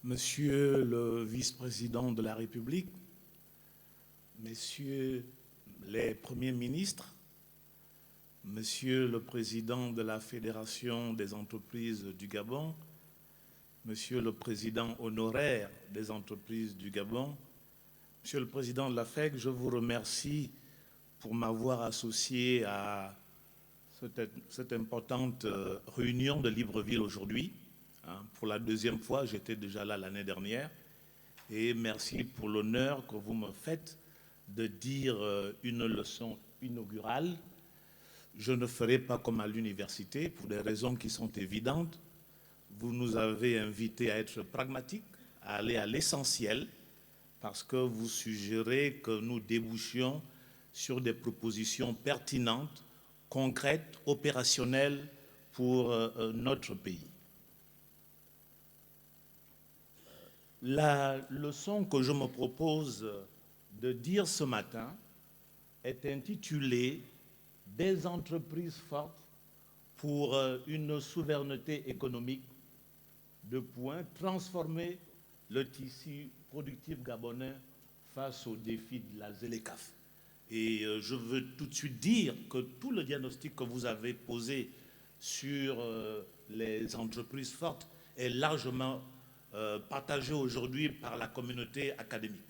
Monsieur le vice-président de la République, messieurs les premiers ministres, monsieur le président de la Fédération des entreprises du Gabon, monsieur le président honoraire des entreprises du Gabon, monsieur le président de la FEC, je vous remercie pour m'avoir associé à cette importante réunion de Libreville aujourd'hui. Pour la deuxième fois, j'étais déjà là l'année dernière. Et merci pour l'honneur que vous me faites de dire une leçon inaugurale. Je ne ferai pas comme à l'université, pour des raisons qui sont évidentes. Vous nous avez invités à être pragmatiques, à aller à l'essentiel, parce que vous suggérez que nous débouchions sur des propositions pertinentes, concrètes, opérationnelles pour notre pays. La leçon que je me propose de dire ce matin est intitulée « Des entreprises fortes pour une souveraineté économique », transformer le tissu productif gabonais face aux défis de la ZLECAf. Et je veux tout de suite dire que tout le diagnostic que vous avez posé sur les entreprises fortes est largement partagé aujourd'hui par la communauté académique.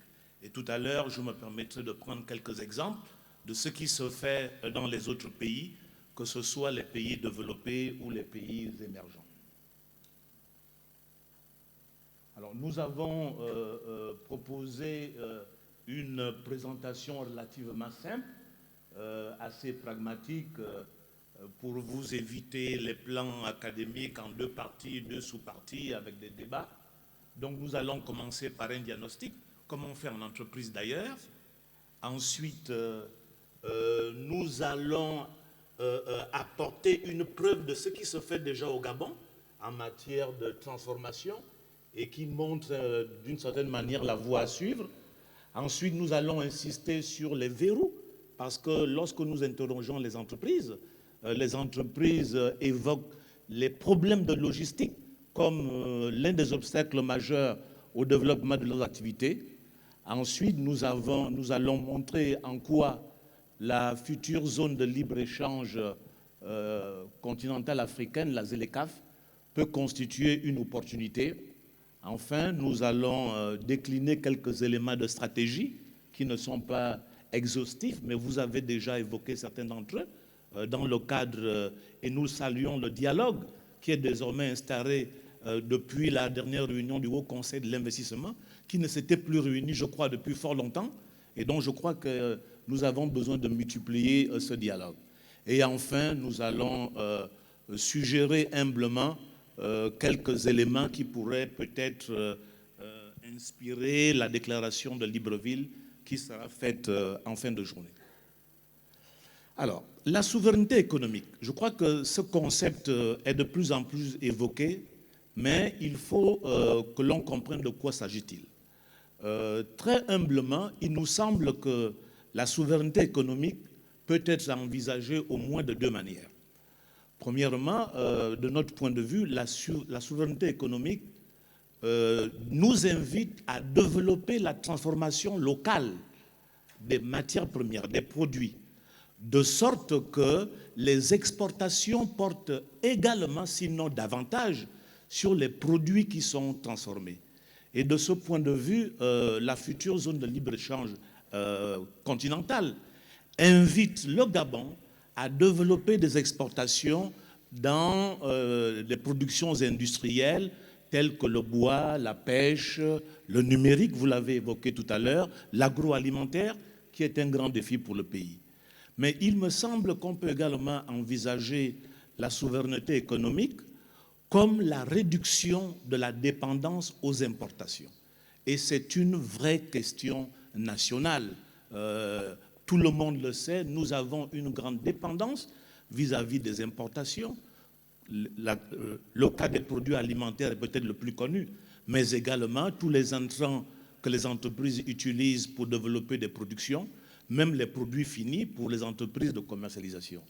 Et tout à l'heure, je me permettrai de prendre quelques exemples de ce qui se fait dans les autres pays, que ce soit les pays développés ou les pays émergents. Alors, nous avons proposé une présentation relativement simple, assez pragmatique, pour vous éviter les plans académiques en deux parties, deux sous-parties avec des débats. Donc nous allons commencer par un diagnostic, comme on fait en entreprise d'ailleurs. Ensuite, nous allons apporter une preuve de ce qui se fait déjà au Gabon en matière de transformation et qui montre d'une certaine manière la voie à suivre. Ensuite, nous allons insister sur les verrous, parce que lorsque nous interrogeons les entreprises évoquent les problèmes de logistique comme l'un des obstacles majeurs au développement de leurs activités. Ensuite, nous allons montrer en quoi la future zone de libre-échange continentale africaine, la ZLECAf, peut constituer une opportunité. Enfin, nous allons décliner quelques éléments de stratégie qui ne sont pas exhaustifs, mais vous avez déjà évoqué certains d'entre eux dans le cadre, et nous saluons le dialogue qui est désormais installé depuis la dernière réunion du Haut Conseil de l'investissement, qui ne s'était plus réuni, je crois, depuis fort longtemps, et donc je crois que nous avons besoin de multiplier ce dialogue. Et enfin, nous allons suggérer humblement quelques éléments qui pourraient peut-être inspirer la déclaration de Libreville qui sera faite en fin de journée. Alors, la souveraineté économique, je crois que ce concept est de plus en plus évoqué, mais il faut que l'on comprenne de quoi s'agit-il. Très humblement, il nous semble que la souveraineté économique peut être envisagée au moins de deux manières. Premièrement, de notre point de vue, la souveraineté économique nous invite à développer la transformation locale des matières premières, des produits, de sorte que les exportations portent également, sinon davantage, sur les produits qui sont transformés. Et de ce point de vue, la future zone de libre-échange continentale invite le Gabon à développer des exportations dans les productions industrielles telles que le bois, la pêche, le numérique, vous l'avez évoqué tout à l'heure, l'agroalimentaire, qui est un grand défi pour le pays. Mais il me semble qu'on peut également envisager la souveraineté économique comme la réduction de la dépendance aux importations. Et c'est une vraie question nationale. Tout le monde le sait, nous avons une grande dépendance vis-à-vis des importations. Le cas des produits alimentaires est peut-être le plus connu, mais également tous les intrants que les entreprises utilisent pour développer des productions, même les produits finis pour les entreprises de commercialisation.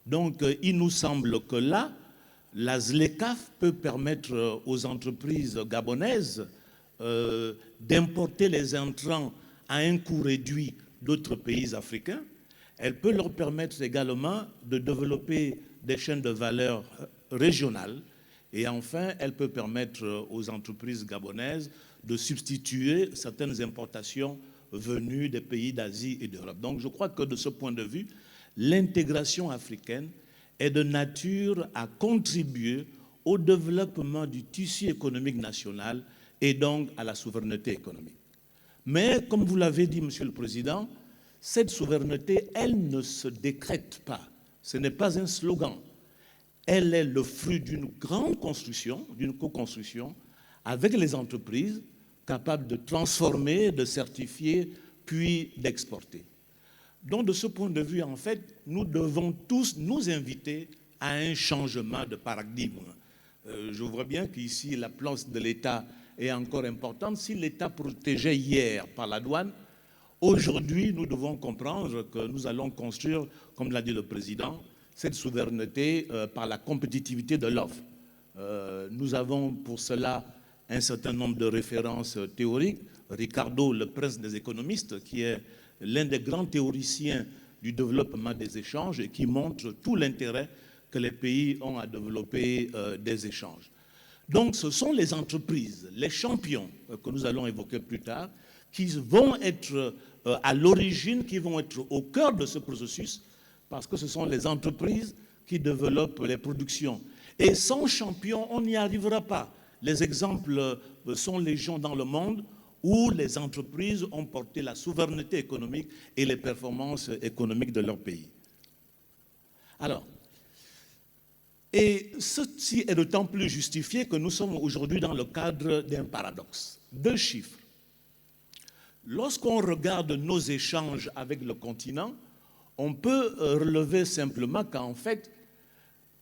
Donc, il nous semble que là, la ZLECAf peut permettre aux entreprises gabonaises d'importer les intrants à un coût réduit d'autres pays africains. Elle peut leur permettre également de développer des chaînes de valeur régionales. Et enfin, elle peut permettre aux entreprises gabonaises de substituer certaines importations venues des pays d'Asie et d'Europe. Donc je crois que de ce point de vue, l'intégration africaine est de nature à contribuer au développement du tissu économique national et donc à la souveraineté économique. Mais, comme vous l'avez dit, Monsieur le Président, cette souveraineté, elle ne se décrète pas. Ce n'est pas un slogan. Elle est le fruit d'une grande construction, d'une co-construction avec les entreprises capables de transformer, de certifier, puis d'exporter. Donc, de ce point de vue, en fait, nous devons tous nous inviter à un changement de paradigme. Je vois bien qu'ici, la place de l'État est encore importante. Si l'État protégeait hier par la douane, aujourd'hui, nous devons comprendre que nous allons construire, comme l'a dit le Président, cette souveraineté par la compétitivité de l'offre. Nous avons pour cela un certain nombre de références théoriques. Ricardo, le prince des économistes, qui est l'un des grands théoriciens du développement des échanges et qui montre tout l'intérêt que les pays ont à développer des échanges. Donc ce sont les entreprises, les champions que nous allons évoquer plus tard, qui vont être à l'origine, qui vont être au cœur de ce processus, parce que ce sont les entreprises qui développent les productions. Et sans champions, on n'y arrivera pas. Les exemples sont légion dans le monde où les entreprises ont porté la souveraineté économique et les performances économiques de leur pays. Alors, et ceci est d'autant plus justifié que nous sommes aujourd'hui dans le cadre d'un paradoxe. Deux chiffres. Lorsqu'on regarde nos échanges avec le continent, on peut relever simplement qu'en fait,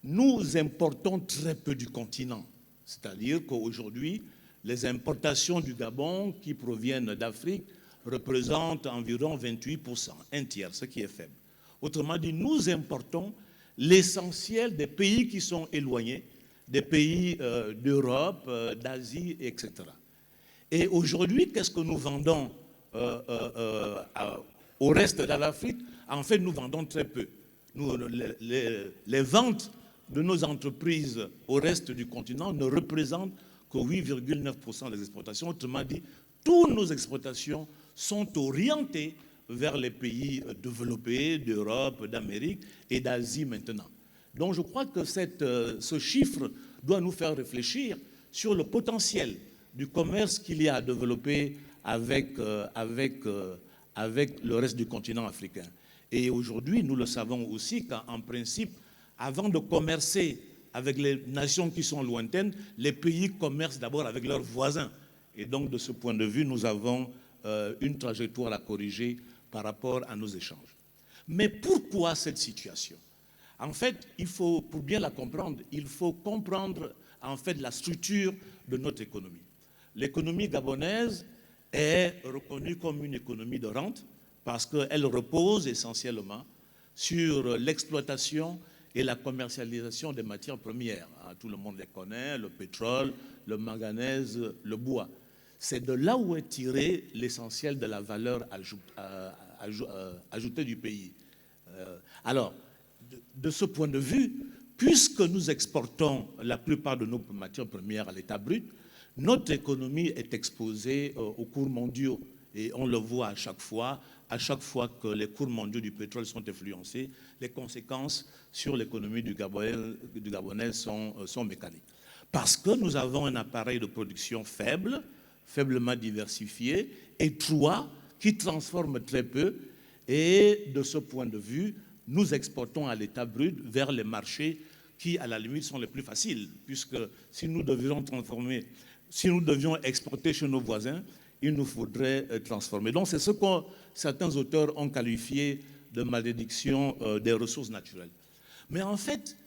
nous importons très peu du continent. C'est-à-dire qu'aujourd'hui, les importations du Gabon qui proviennent d'Afrique représentent environ 28%, un tiers, ce qui est faible. Autrement dit, nous importons l'essentiel des pays qui sont éloignés, des pays d'Europe, d'Asie, etc. Et aujourd'hui, qu'est-ce que nous vendons au reste de l'Afrique? En fait, nous vendons très peu. Les ventes de nos entreprises au reste du continent ne représentent que 8,9% des exportations. Autrement dit, toutes nos exportations sont orientées vers les pays développés d'Europe, d'Amérique et d'Asie maintenant. Donc je crois que ce chiffre doit nous faire réfléchir sur le potentiel du commerce qu'il y a à développer avec le reste du continent africain. Et aujourd'hui, nous le savons aussi qu'en principe, avant de commercer avec les nations qui sont lointaines, les pays commercent d'abord avec leurs voisins. Et donc, de ce point de vue, nous avons une trajectoire à corriger par rapport à nos échanges. Mais pourquoi cette situation? En fait, pour bien la comprendre, il faut comprendre en fait la structure de notre économie. L'économie gabonaise est reconnue comme une économie de rente parce qu'elle repose essentiellement sur l'exploitation et la commercialisation des matières premières. Tout le monde les connaît, le pétrole, le manganèse, le bois. C'est de là où est tiré l'essentiel de la valeur ajoutée du pays. Alors, de ce point de vue, puisque nous exportons la plupart de nos matières premières à l'état brut, notre économie est exposée aux cours mondiaux. Et on le voit à chaque fois que les cours mondiaux du pétrole sont influencés, les conséquences sur l'économie du Gabonais sont mécaniques. Parce que nous avons un appareil de production faible, faiblement diversifié, étroit, qui transforme très peu. Et de ce point de vue, nous exportons à l'état brut vers les marchés qui, à la limite, sont les plus faciles. Puisque si nous devions exporter chez nos voisins, il nous faudrait transformer. Donc c'est ce que certains auteurs ont qualifié de malédiction des ressources naturelles. Mais en fait,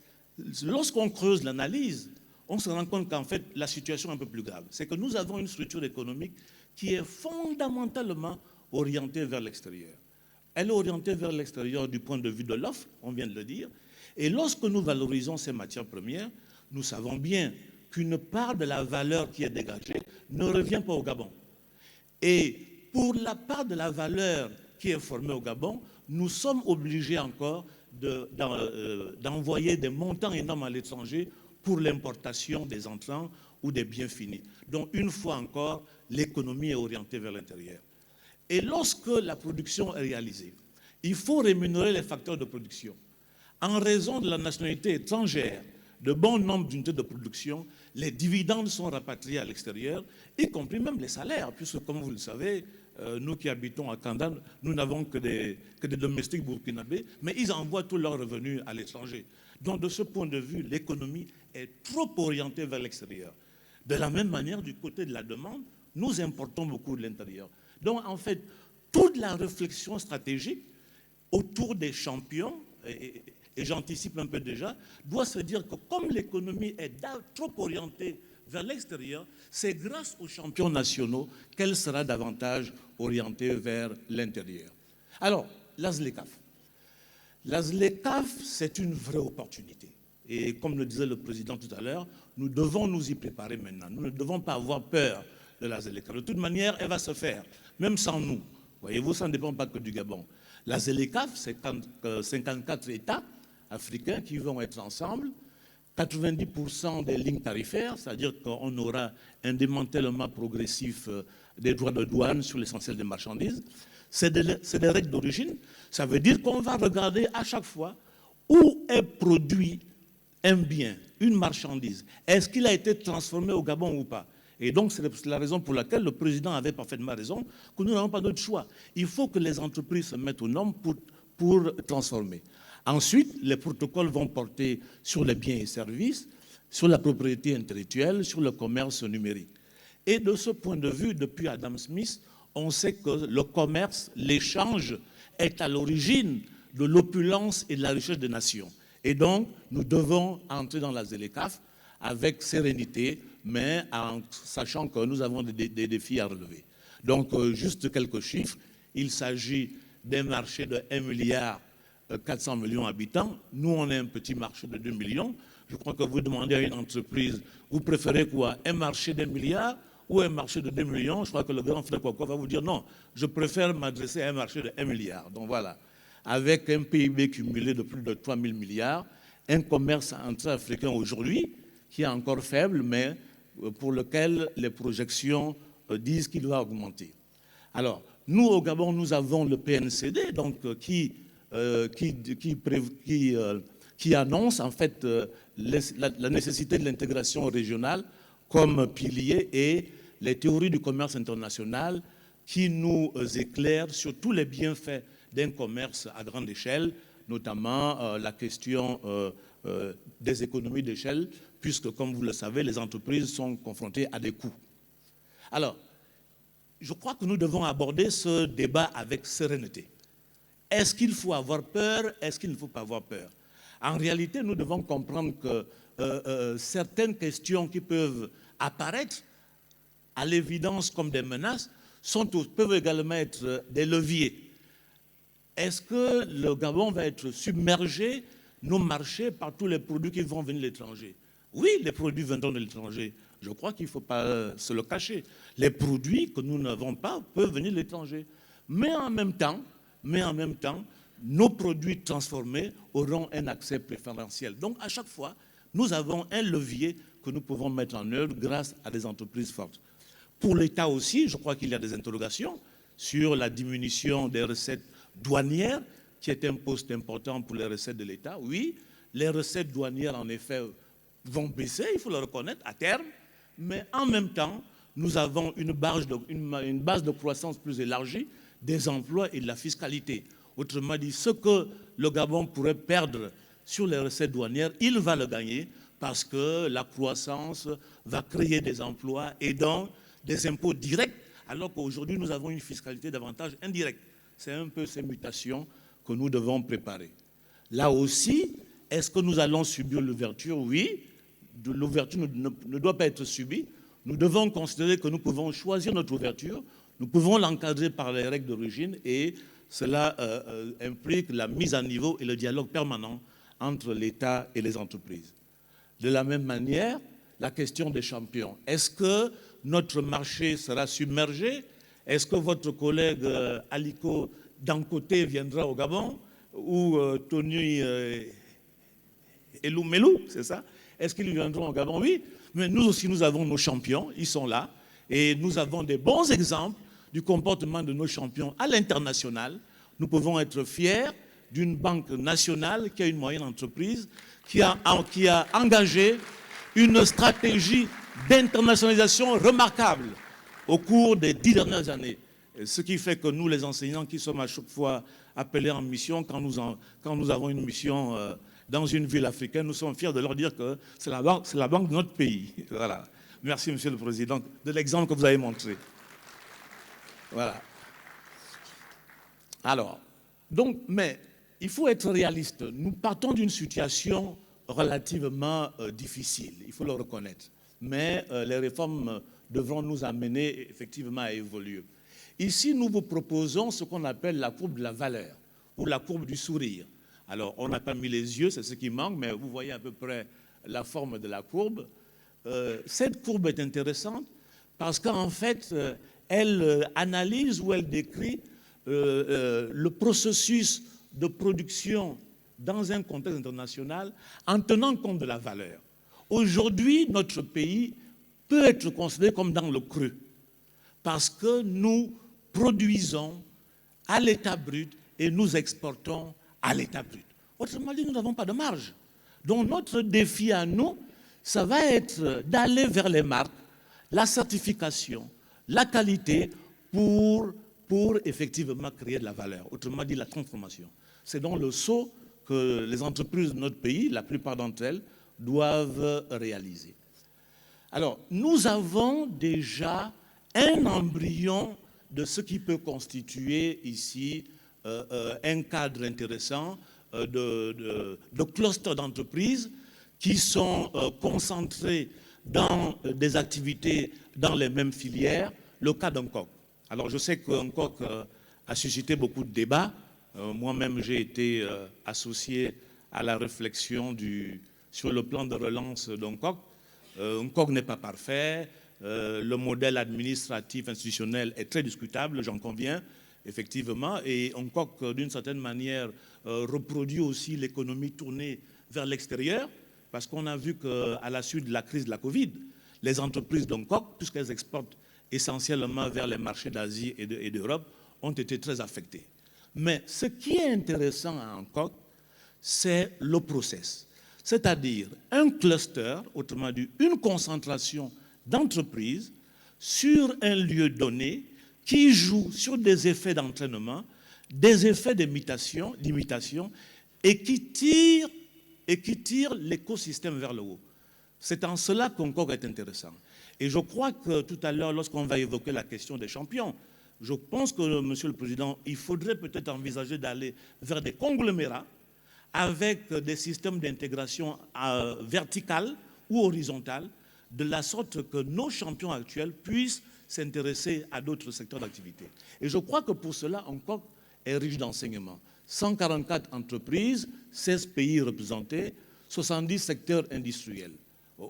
lorsqu'on creuse l'analyse, on se rend compte qu'en fait, la situation est un peu plus grave. C'est que nous avons une structure économique qui est fondamentalement orientée vers l'extérieur. Elle est orientée vers l'extérieur du point de vue de l'offre, on vient de le dire. Et lorsque nous valorisons ces matières premières, nous savons bien qu'une part de la valeur qui est dégagée ne revient pas au Gabon. Et pour la part de la valeur qui est formée au Gabon, nous sommes obligés encore d'envoyer des montants énormes à l'étranger pour l'importation des entrants ou des biens finis. Donc, une fois encore, l'économie est orientée vers l'intérieur. Et lorsque la production est réalisée, il faut rémunérer les facteurs de production. En raison de la nationalité étrangère, de bon nombre d'unités de production, les dividendes sont rapatriés à l'extérieur, y compris même les salaires, puisque, comme vous le savez, nous qui habitons à Kanda, nous n'avons que des domestiques burkinabés, mais ils envoient tous leurs revenus à l'étranger. Donc, de ce point de vue, l'économie est trop orientée vers l'extérieur. De la même manière, du côté de la demande, nous importons beaucoup de l'intérieur. Donc, en fait, toute la réflexion stratégique autour des champions, et j'anticipe un peu déjà, doit se dire que comme l'économie est trop orientée vers l'extérieur, c'est grâce aux champions nationaux qu'elle sera davantage orientée vers l'intérieur. Alors, l'ASLECAF. L'ASLECAF, c'est une vraie opportunité. Et comme le disait le président tout à l'heure, nous devons nous y préparer maintenant. Nous ne devons pas avoir peur de l'ASLECAF. De toute manière, elle va se faire, même sans nous. Voyez-vous, ça ne dépend pas que du Gabon. L'ASLECAF, c'est 54 États africains qui vont être ensemble, 90% des lignes tarifaires, c'est-à-dire qu'on aura un démantèlement progressif des droits de douane sur l'essentiel des marchandises. C'est des règles d'origine. Ça veut dire qu'on va regarder à chaque fois où est produit un bien, une marchandise. Est-ce qu'il a été transformé au Gabon ou pas? Et donc, c'est la raison pour laquelle le président avait parfaitement raison, que nous n'avons pas d'autre choix. Il faut que les entreprises se mettent aux normes pour transformer. Ensuite, les protocoles vont porter sur les biens et services, sur la propriété intellectuelle, sur le commerce numérique. Et de ce point de vue, depuis Adam Smith, on sait que le commerce, l'échange, est à l'origine de l'opulence et de la richesse des nations. Et donc, nous devons entrer dans la ZLECAf avec sérénité, mais en sachant que nous avons des défis à relever. Donc, juste quelques chiffres. Il s'agit d'un marché de 1 milliard 400 millions d'habitants. Nous, on est un petit marché de 2 millions. Je crois que vous demandez à une entreprise, vous préférez quoi? Un marché d'1 milliard ou un marché de 2 millions? Je crois que le grand frère Koko va vous dire non, je préfère m'adresser à un marché de 1 milliard. Donc voilà, avec un PIB cumulé de plus de 3 000 milliards, un commerce intra-africain aujourd'hui qui est encore faible, mais pour lequel les projections disent qu'il va augmenter. Alors, nous, au Gabon, nous avons le PNCD, donc qui annonce en fait la nécessité de l'intégration régionale comme pilier et les théories du commerce international qui nous éclairent sur tous les bienfaits d'un commerce à grande échelle, notamment la question des économies d'échelle, puisque, comme vous le savez, les entreprises sont confrontées à des coûts. Alors, je crois que nous devons aborder ce débat avec sérénité. Est-ce qu'il faut avoir peur? Est-ce qu'il ne faut pas avoir peur? En réalité, nous devons comprendre que certaines questions qui peuvent apparaître à l'évidence comme des menaces peuvent également être des leviers. Est-ce que le Gabon va être submergé, nos marchés, par tous les produits qui vont venir de l'étranger? Oui, les produits viendront de l'étranger. Je crois qu'il ne faut pas se le cacher. Les produits que nous n'avons pas peuvent venir de l'étranger. Mais en même temps, nos produits transformés auront un accès préférentiel. Donc, à chaque fois, nous avons un levier que nous pouvons mettre en œuvre grâce à des entreprises fortes. Pour l'État aussi, je crois qu'il y a des interrogations sur la diminution des recettes douanières, qui est un poste important pour les recettes de l'État. Oui, les recettes douanières, en effet, vont baisser, il faut le reconnaître, à terme, mais en même temps, nous avons une base de croissance plus élargie des emplois et de la fiscalité. Autrement dit, ce que le Gabon pourrait perdre sur les recettes douanières, il va le gagner parce que la croissance va créer des emplois et donc des impôts directs, alors qu'aujourd'hui, nous avons une fiscalité davantage indirecte. C'est un peu ces mutations que nous devons préparer. Là aussi, est-ce que nous allons subir l'ouverture? Oui, l'ouverture ne doit pas être subie. Nous devons considérer que nous pouvons choisir notre ouverture, nous pouvons l'encadrer par les règles d'origine et cela implique la mise à niveau et le dialogue permanent entre l'État et les entreprises. De la même manière, la question des champions. Est-ce que notre marché sera submergé? Est-ce que votre collègue Aliko Dangote viendra au Gabon? Ou Tony Elou, c'est ça? Est-ce qu'ils viendront au Gabon? Oui, mais nous aussi, nous avons nos champions, ils sont là, et nous avons des bons exemples du comportement de nos champions à l'international. Nous pouvons être fiers d'une banque nationale qui a une moyenne entreprise, qui a engagé une stratégie d'internationalisation remarquable au cours des 10 dernières années. Ce qui fait que nous, les enseignants, qui sommes à chaque fois appelés en mission, quand nous avons une mission dans une ville africaine, nous sommes fiers de leur dire que c'est la banque de notre pays. Voilà. Merci, Monsieur le Président, de l'exemple que vous avez montré. Voilà. Alors, donc, mais il faut être réaliste. Nous partons d'une situation relativement difficile, il faut le reconnaître. Mais les réformes devront nous amener effectivement à évoluer. Ici, nous vous proposons ce qu'on appelle la courbe de la valeur ou la courbe du sourire. Alors, on n'a pas mis les yeux, c'est ce qui manque, mais vous voyez à peu près la forme de la courbe. Cette courbe est intéressante parce qu'en fait, elle analyse ou elle décrit le processus de production dans un contexte international en tenant compte de la valeur. Aujourd'hui, notre pays peut être considéré comme dans le creux parce que nous produisons à l'état brut et nous exportons à l'état brut. Autrement dit, nous n'avons pas de marge. Donc notre défi à nous, ça va être d'aller vers les marques, la certification, la qualité pour effectivement créer de la valeur. Autrement dit, la transformation. C'est donc le saut que les entreprises de notre pays, la plupart d'entre elles, doivent réaliser. Alors, nous avons déjà un embryon de ce qui peut constituer ici un cadre intéressant de clusters d'entreprises qui sont concentrés dans des activités dans les mêmes filières, le cas d'Hancock. Alors, je sais que Hancock a suscité beaucoup de débats. Moi-même, j'ai été associé à la réflexion sur le plan de relance d'Hancock. Hancock n'est pas parfait. Le modèle administratif institutionnel est très discutable, j'en conviens, effectivement. Et Hancock, d'une certaine manière, reproduit aussi l'économie tournée vers l'extérieur, parce qu'on a vu qu'à la suite de la crise de la Covid, les entreprises d'Hancock, puisqu'elles exportent essentiellement vers les marchés d'Asie et d'Europe, ont été très affectées. Mais ce qui est intéressant à Hancock, c'est le process. C'est-à-dire un cluster, autrement dit une concentration d'entreprises sur un lieu donné qui joue sur des effets d'entraînement, des effets d'imitation et qui tire l'écosystème vers le haut. C'est en cela qu'Hancock est intéressant. Et je crois que tout à l'heure, lorsqu'on va évoquer la question des champions, je pense que, Monsieur le Président, il faudrait peut-être envisager d'aller vers des conglomérats avec des systèmes d'intégration verticale ou horizontale, de la sorte que nos champions actuels puissent s'intéresser à d'autres secteurs d'activité. Et je crois que pour cela, Hancock est riche d'enseignements. 144 entreprises, 16 pays représentés, 70 secteurs industriels.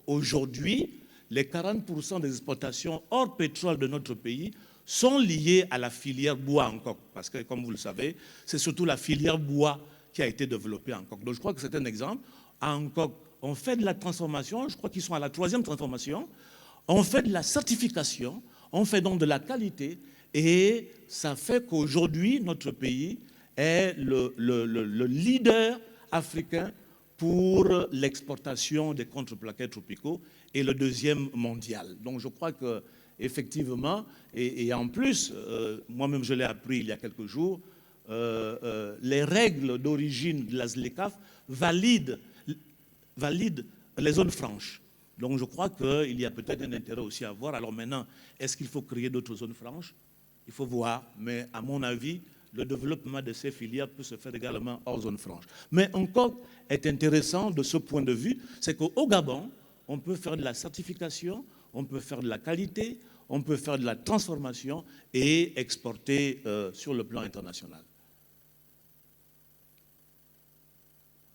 Aujourd'hui, les 40% des exportations hors pétrole de notre pays sont liées à la filière bois Hancock. Parce que, comme vous le savez, c'est surtout la filière bois qui a été développée à Hancock. Donc je crois que c'est un exemple. À Hancock, on fait de la transformation, je crois qu'ils sont à la 3e transformation, on fait de la certification, on fait donc de la qualité, et ça fait qu'aujourd'hui, notre pays est le leader africain pour l'exportation des contreplaqués tropicaux et le 2e mondial. Donc je crois que effectivement, et en plus, moi-même je l'ai appris il y a quelques jours, les règles d'origine de la ZLECAf valident les zones franches. Donc je crois qu'il y a peut-être un intérêt aussi à voir. Alors maintenant, est-ce qu'il faut créer d'autres zones franches? Il faut voir, mais à mon avis, le développement de ces filières peut se faire également hors zone franche. Mais encore est intéressant de ce point de vue, c'est qu'au Gabon, on peut faire de la certification, on peut faire de la qualité, on peut faire de la transformation et exporter sur le plan international.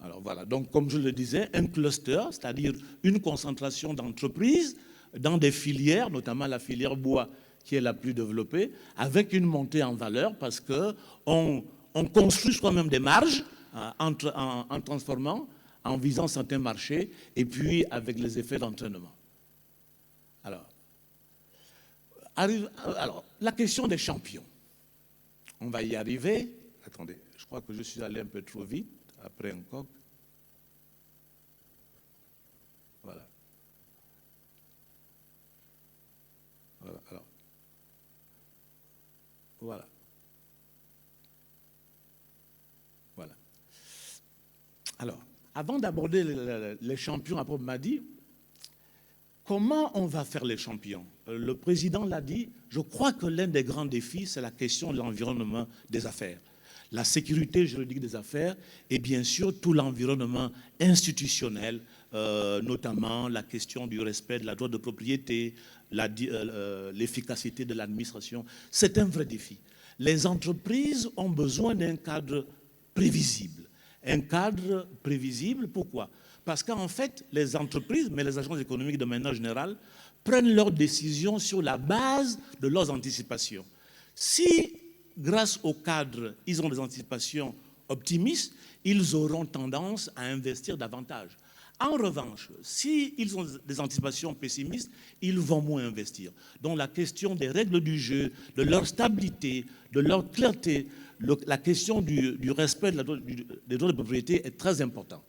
Alors voilà, donc comme je le disais, un cluster, c'est-à-dire une concentration d'entreprises dans des filières, notamment la filière bois, qui est la plus développée, avec une montée en valeur parce qu'on construit soi-même des marges en transformant, en visant certains marchés, et puis avec les effets d'entraînement. Alors, la question des champions. On va y arriver. Attendez, je crois que je suis allé un peu trop vite, après un coq. Voilà. Voilà, alors. Voilà. Voilà. Alors, avant d'aborder les champions à proprement dit, comment on va faire les champions? Le président l'a dit, je crois que l'un des grands défis, c'est la question de l'environnement des affaires. La sécurité juridique des affaires et bien sûr tout l'environnement institutionnel, notamment la question du respect de la droit de propriété, l'efficacité de l'administration. C'est un vrai défi. Les entreprises ont besoin d'un cadre prévisible. Un cadre prévisible, pourquoi? Parce qu'en fait, les entreprises, mais les agences économiques de manière générale, prennent leurs décisions sur la base de leurs anticipations. Si, grâce au cadre, ils ont des anticipations optimistes, ils auront tendance à investir davantage. En revanche, s'ils ont des anticipations pessimistes, ils vont moins investir. Donc la question des règles du jeu, de leur stabilité, de leur clarté, la question du respect des droits de propriété est très importante.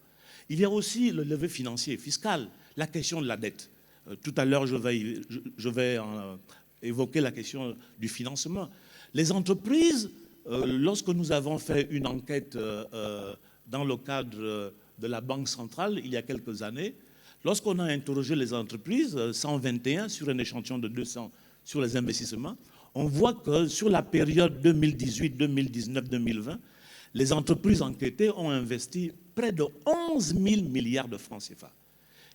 Il y a aussi le levier financier, fiscal, la question de la dette. Tout à l'heure, je vais évoquer la question du financement. Les entreprises, lorsque nous avons fait une enquête dans le cadre de la Banque centrale, il y a quelques années, lorsqu'on a interrogé les entreprises, 121 sur un échantillon de 200 sur les investissements, on voit que sur la période 2018, 2019, 2020, les entreprises enquêtées ont investi près de 11 000 milliards de francs CFA.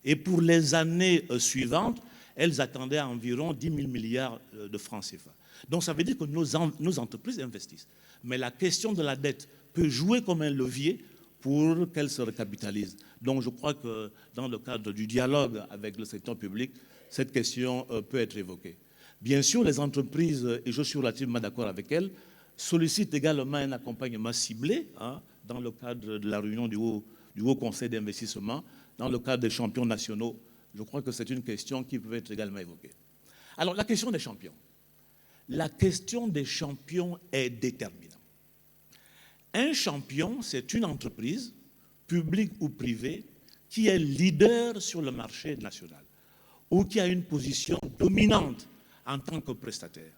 Et pour les années suivantes, elles attendaient à environ 10 000 milliards de francs CFA. Donc ça veut dire que nos entreprises investissent. Mais la question de la dette peut jouer comme un levier pour qu'elles se recapitalisent. Donc je crois que dans le cadre du dialogue avec le secteur public, cette question peut être évoquée. Bien sûr, les entreprises, et je suis relativement d'accord avec elles, sollicitent également un accompagnement ciblé dans le cadre de la réunion du Haut Conseil d'investissement, dans le cadre des champions nationaux. Je crois que c'est une question qui peut être également évoquée. Alors, la question des champions. La question des champions est déterminante. Un champion, c'est une entreprise, publique ou privée, qui est leader sur le marché national ou qui a une position dominante en tant que prestataire.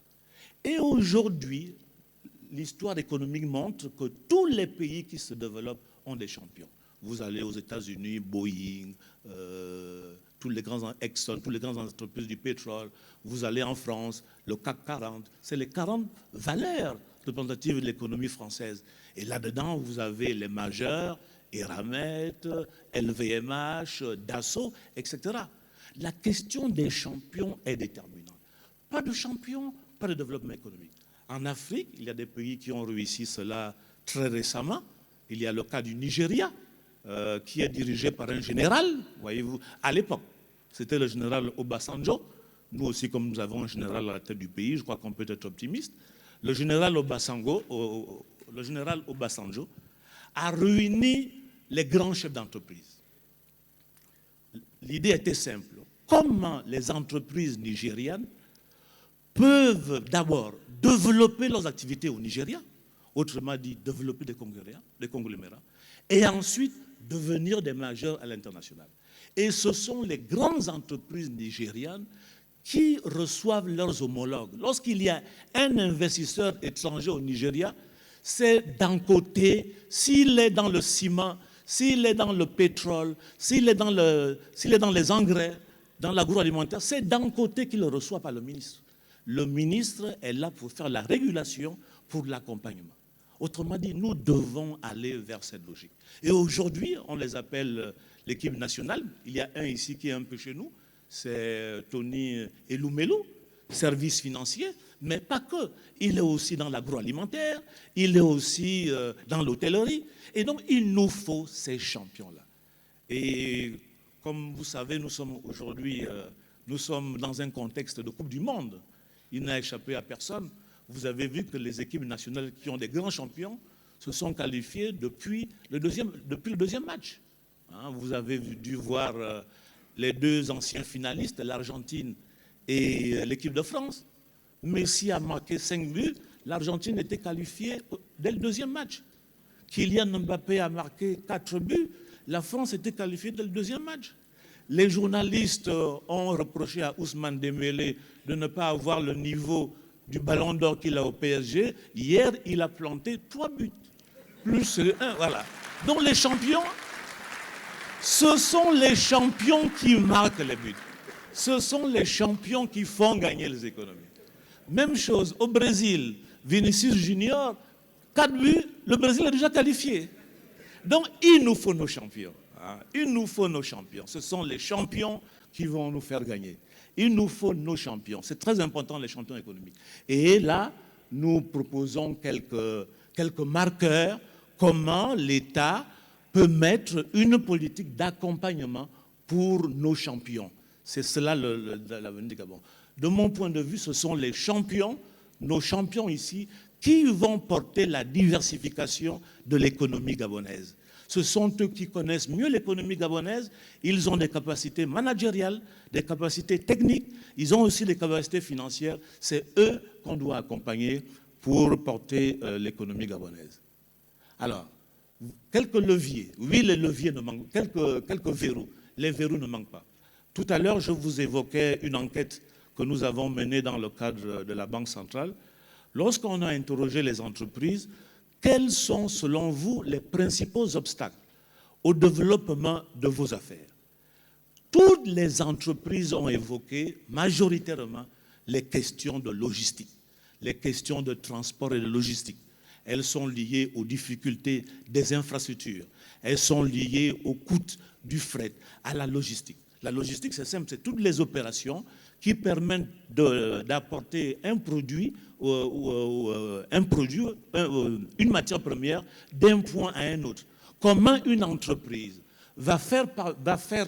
Et aujourd'hui, l'histoire économique montre que tous les pays qui se développent ont des champions. Vous allez aux États-Unis, Boeing, tous les grands Exxon, tous les grandes entreprises du pétrole. Vous allez en France, le CAC 40. C'est les 40 valeurs représentatives de l'économie française. Et là-dedans, vous avez les majeurs, Eramet, LVMH, Dassault, etc. La question des champions est déterminante. Pas de champions, pas de développement économique. En Afrique, il y a des pays qui ont réussi cela très récemment. Il y a le cas du Nigeria, qui est dirigé par un général, voyez-vous, à l'époque. C'était le général Obasanjo. Nous aussi, comme nous avons un général à la tête du pays, je crois qu'on peut être optimiste. Le général Obasanjo a réuni les grands chefs d'entreprise. L'idée était simple. Comment les entreprises nigérianes peuvent d'abord développer leurs activités au Nigeria, autrement dit développer des conglomérats, et ensuite devenir des majeurs à l'international. Et ce sont les grandes entreprises nigérianes qui reçoivent leurs homologues. Lorsqu'il y a un investisseur étranger au Nigeria, c'est d'un côté, s'il est dans le ciment, s'il est dans le pétrole, s'il est dans les engrais, dans l'agroalimentaire, c'est d'un côté qu'il le reçoit par le ministre. Le ministre est là pour faire la régulation, pour l'accompagnement. Autrement dit, nous devons aller vers cette logique. Et aujourd'hui, on les appelle l'équipe nationale. Il y a un ici qui est un peu chez nous, c'est Tony Eloumelo, service financier, mais pas que. Il est aussi dans l'agroalimentaire, il est aussi dans l'hôtellerie. Et donc, il nous faut ces champions-là. Et comme vous savez, nous sommes aujourd'hui Nous sommes dans un contexte de Coupe du Monde. Il n'a échappé à personne. Vous avez vu que les équipes nationales qui ont des grands champions se sont qualifiées depuis le deuxième match. Hein, vous avez dû voir les deux anciens finalistes, l'Argentine et l'équipe de France. Messi a marqué 5 buts. L'Argentine était qualifiée dès le deuxième match. Kylian Mbappé a marqué 4 buts. La France était qualifiée dès le deuxième match. Les journalistes ont reproché à Ousmane Dembélé de ne pas avoir le niveau du ballon d'or qu'il a au PSG. Hier, il a planté 3 buts. Plus 1, voilà. Donc les champions, ce sont les champions qui marquent les buts. Ce sont les champions qui font gagner les économies. Même chose au Brésil. Vinicius Junior, 4 buts, le Brésil est déjà qualifié. Donc il nous faut nos champions. Il nous faut nos champions. Ce sont les champions qui vont nous faire gagner. Il nous faut nos champions. C'est très important, les champions économiques. Et là, nous proposons quelques marqueurs, comment l'État peut mettre une politique d'accompagnement pour nos champions. C'est cela l'avenir du Gabon. De mon point de vue, ce sont les champions, nos champions ici, qui vont porter la diversification de l'économie gabonaise. Ce sont eux qui connaissent mieux l'économie gabonaise. Ils ont des capacités managériales, des capacités techniques. Ils ont aussi des capacités financières. C'est eux qu'on doit accompagner pour porter l'économie gabonaise. Alors, quelques leviers. Oui, les leviers ne manquent pas. Quelques verrous. Les verrous ne manquent pas. Tout à l'heure, je vous évoquais une enquête que nous avons menée dans le cadre de la Banque centrale. Lorsqu'on a interrogé les entreprises, quels sont, selon vous, les principaux obstacles au développement de vos affaires? Toutes les entreprises ont évoqué majoritairement les questions de logistique, les questions de transport et de logistique. Elles sont liées aux difficultés des infrastructures, elles sont liées aux coûts du fret, à la logistique. La logistique, c'est simple, c'est toutes les opérations qui permettent d'apporter un produit, une matière première d'un point à un autre. Comment une entreprise va faire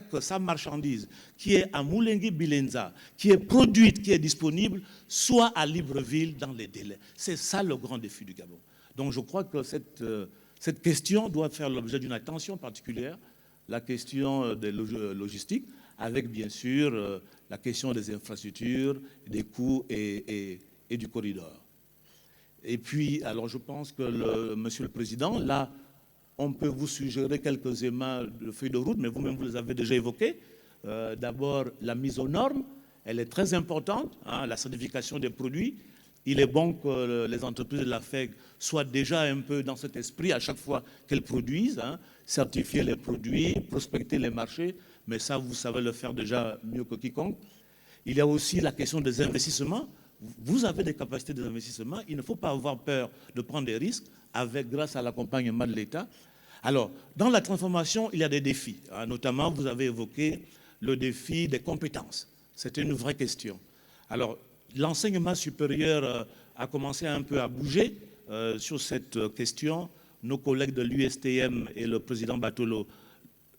que sa marchandise qui est à Moulengue-Bilenza, qui est produite, qui est disponible, soit à Libreville dans les délais. C'est ça le grand défi du Gabon. Donc je crois que cette question doit faire l'objet d'une attention particulière, la question des logistiques, avec bien sûr la question des infrastructures, des coûts et du corridor. Et puis, alors je pense que Monsieur le Président, là, on peut vous suggérer quelques éléments de feuilles de route, mais vous-même vous les avez déjà évoqués. D'abord, la mise aux normes, elle est très importante, hein, la certification des produits. Il est bon que les entreprises de la FEG soient déjà un peu dans cet esprit à chaque fois qu'elles produisent, hein, certifier les produits, prospecter les marchés, mais ça, vous savez le faire déjà mieux que quiconque. Il y a aussi la question des investissements. Vous avez des capacités d'investissement, il ne faut pas avoir peur de prendre des risques grâce à l'accompagnement de l'État. Alors, dans la transformation, il y a des défis. Hein, notamment, vous avez évoqué le défi des compétences. C'était une vraie question. Alors, l'enseignement supérieur a commencé un peu à bouger sur cette question. Nos collègues de l'USTM et le président Batolo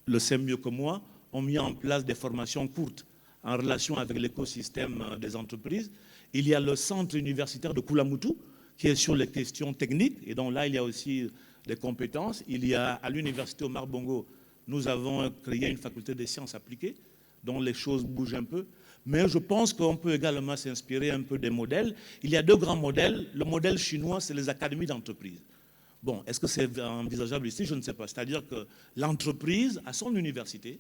le savent mieux que moi, ont mis en place des formations courtes en relation avec l'écosystème des entreprises. Il y a le centre universitaire de Koulamoutou, qui est sur les questions techniques, et donc là, il y a aussi des compétences. Il y a à l'université Omar Bongo, nous avons créé une faculté des sciences appliquées, dont les choses bougent un peu. Mais je pense qu'on peut également s'inspirer un peu des modèles. Il y a 2 grands modèles. Le modèle chinois, c'est les académies d'entreprise. Bon, est-ce que c'est envisageable ici? Je ne sais pas. C'est-à-dire que l'entreprise a son université,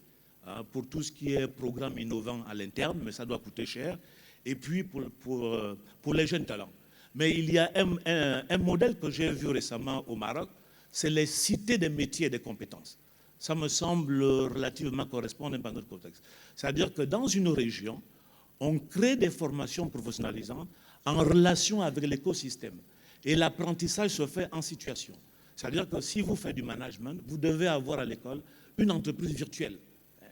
pour tout ce qui est programme innovant à l'interne, mais ça doit coûter cher, et puis pour les jeunes talents. Mais il y a un modèle que j'ai vu récemment au Maroc, c'est les cités des métiers et des compétences. Ça me semble relativement correspondre à notre contexte. C'est-à-dire que dans une région, on crée des formations professionnalisantes en relation avec l'écosystème. Et l'apprentissage se fait en situation. C'est-à-dire que si vous faites du management, vous devez avoir à l'école une entreprise virtuelle,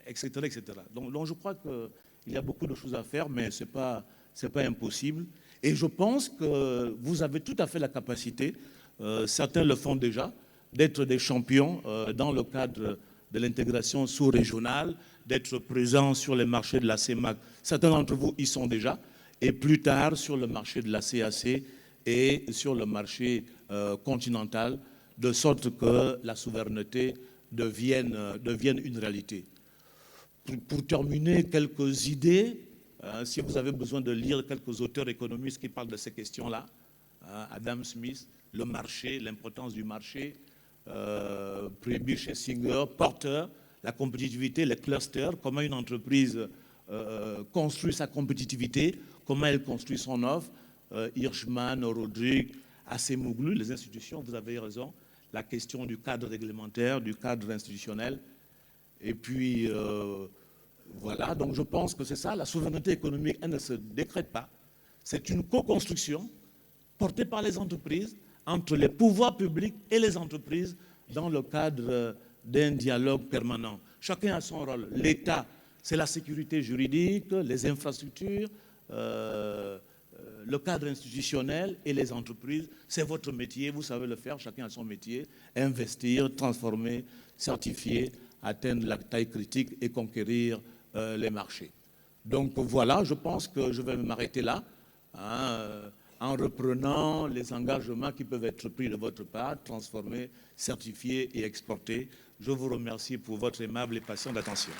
etc. etc. Donc je crois qu'il y a beaucoup de choses à faire, mais ce n'est pas impossible. Et je pense que vous avez tout à fait la capacité, certains le font déjà, d'être des champions dans le cadre de l'intégration sous-régionale, d'être présent sur les marchés de la CEMAC. Certains d'entre vous y sont déjà, et plus tard sur le marché de la CAC et sur le marché continental, de sorte que la souveraineté devienne une réalité. Pour terminer, quelques idées, si vous avez besoin de lire quelques auteurs économistes qui parlent de ces questions-là, Adam Smith, le marché, l'importance du marché, Prebisch et Singer, Porter, la compétitivité, les clusters, comment une entreprise construit sa compétitivité, comment elle construit son offre, Hirschman, Rodrigue, Acemoglu, les institutions, vous avez raison, la question du cadre réglementaire, du cadre institutionnel, et puis voilà, donc je pense que c'est ça, la souveraineté économique, elle ne se décrète pas, c'est une co-construction portée par les entreprises, entre les pouvoirs publics et les entreprises dans le cadre d'un dialogue permanent. Chacun a son rôle. L'État, c'est la sécurité juridique, les infrastructures, le cadre institutionnel et les entreprises. C'est votre métier, vous savez le faire, chacun a son métier. Investir, transformer, certifier, atteindre la taille critique et conquérir les marchés. Donc voilà, je pense que je vais m'arrêter là. En reprenant les engagements qui peuvent être pris de votre part, transformés, certifiés et exportés. Je vous remercie pour votre aimable et patiente attention.